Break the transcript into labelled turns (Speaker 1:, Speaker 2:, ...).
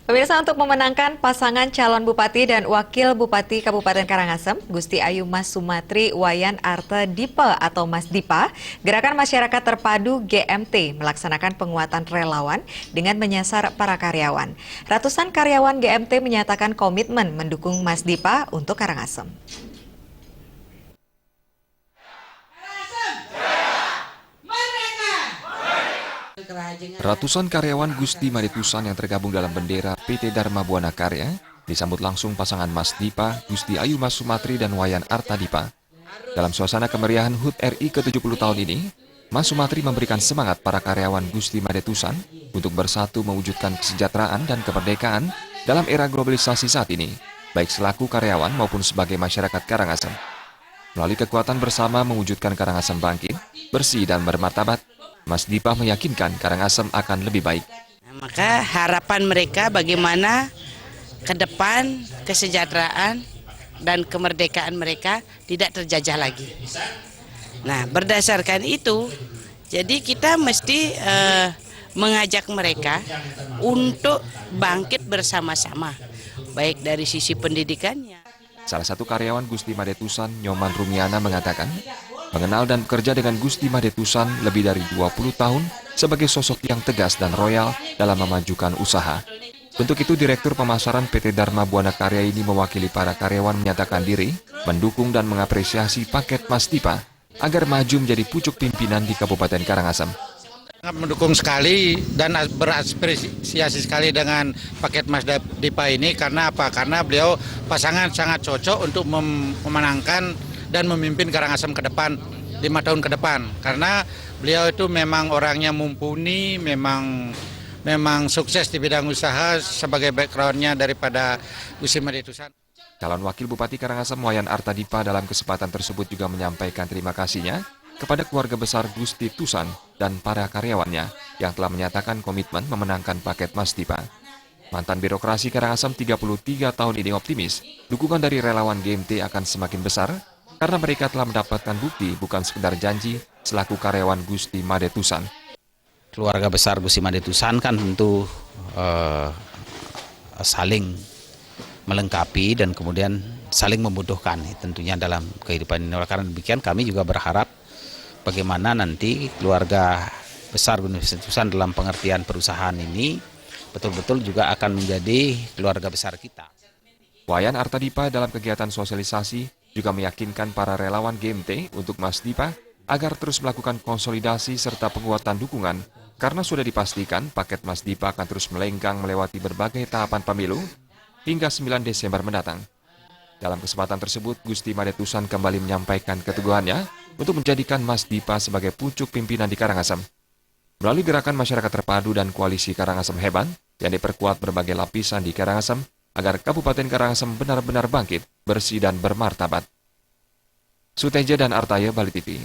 Speaker 1: Pemirsa, untuk memenangkan pasangan calon Bupati dan Wakil Bupati Kabupaten Karangasem, Gusti Ayu Mas Sumatri Wayan Arte Dipe atau Mas Dipa, Gerakan Masyarakat Terpadu GMT melaksanakan penguatan relawan dengan menyasar para karyawan. Ratusan karyawan GMT menyatakan komitmen mendukung Mas Dipa untuk Karangasem.
Speaker 2: Ratusan karyawan Gusti Madetusan yang tergabung dalam bendera PT Dharma Buana Karya disambut langsung pasangan Mas Dipa, Gusti Ayu Mas Sumatri dan Wayan Arta Dipa. Dalam suasana kemeriahan HUT RI ke-70 tahun ini, Mas Sumatri memberikan semangat para karyawan Gusti Madetusan untuk bersatu mewujudkan kesejahteraan dan kemerdekaan dalam era globalisasi saat ini, baik selaku karyawan maupun sebagai masyarakat Karangasem. Melalui kekuatan bersama mewujudkan Karangasem bangkit, bersih dan bermartabat, Mas Dipa meyakinkan Karangasem akan lebih baik.
Speaker 3: Maka harapan mereka bagaimana ke depan kesejahteraan dan kemerdekaan mereka tidak terjajah lagi. Nah, berdasarkan itu, jadi kita mesti mengajak mereka untuk bangkit bersama-sama, baik dari sisi pendidikannya.
Speaker 2: Salah satu karyawan Gusti Madetusan, Nyoman Rumiana, mengatakan mengenal dan bekerja dengan Gusti Madetusan lebih dari 20 tahun sebagai sosok yang tegas dan royal dalam memajukan usaha. Untuk itu, Direktur Pemasaran PT Dharma Buana Karya ini mewakili para karyawan menyatakan diri, mendukung dan mengapresiasi paket Mas Dipa agar maju menjadi pucuk pimpinan di Kabupaten Karangasem.
Speaker 4: Mendukung sekali dan berapresiasi sekali dengan paket Mas Dipa ini karena apa? Karena beliau pasangan sangat cocok untuk memenangkan dan memimpin Karangasem ke depan 5 tahun ke depan. Karena beliau itu memang orangnya mumpuni, memang sukses di bidang usaha sebagai backgroundnya daripada Gusti Madetusan.
Speaker 2: Calon Wakil Bupati Karangasem Wayan Arta Dipa dalam kesempatan tersebut juga menyampaikan terima kasihnya kepada keluarga besar Gusti Tusan dan para karyawannya yang telah menyatakan komitmen memenangkan paket Mas Dipa. Mantan birokrasi Karangasem 33 tahun ini optimis dukungan dari relawan GMT akan semakin besar karena mereka telah mendapatkan bukti bukan sekedar janji selaku karyawan Gusti Madetusan.
Speaker 5: Keluarga besar Gusti Madetusan kan tentu saling melengkapi dan kemudian saling membutuhkan tentunya dalam kehidupan ini. Oleh karena demikian kami juga berharap bagaimana nanti keluarga besar Gusti Madetusan dalam pengertian perusahaan ini betul-betul juga akan menjadi keluarga besar kita.
Speaker 2: Wayan Arta Dipa dalam kegiatan sosialisasi juga meyakinkan para relawan GMT untuk Mas Dipa agar terus melakukan konsolidasi serta penguatan dukungan karena sudah dipastikan paket Mas Dipa akan terus melenggang melewati berbagai tahapan pemilu hingga 9 Desember mendatang. Dalam kesempatan tersebut, Gusti Madetusan kembali menyampaikan keteguhannya untuk menjadikan Mas Dipa sebagai pucuk pimpinan di Karangasem. Melalui gerakan masyarakat terpadu dan koalisi Karangasem Hebat yang diperkuat berbagai lapisan di Karangasem, agar Kabupaten Karangasem benar-benar bangkit, bersih dan bermartabat. Suteja dan Artaya, Bali TV.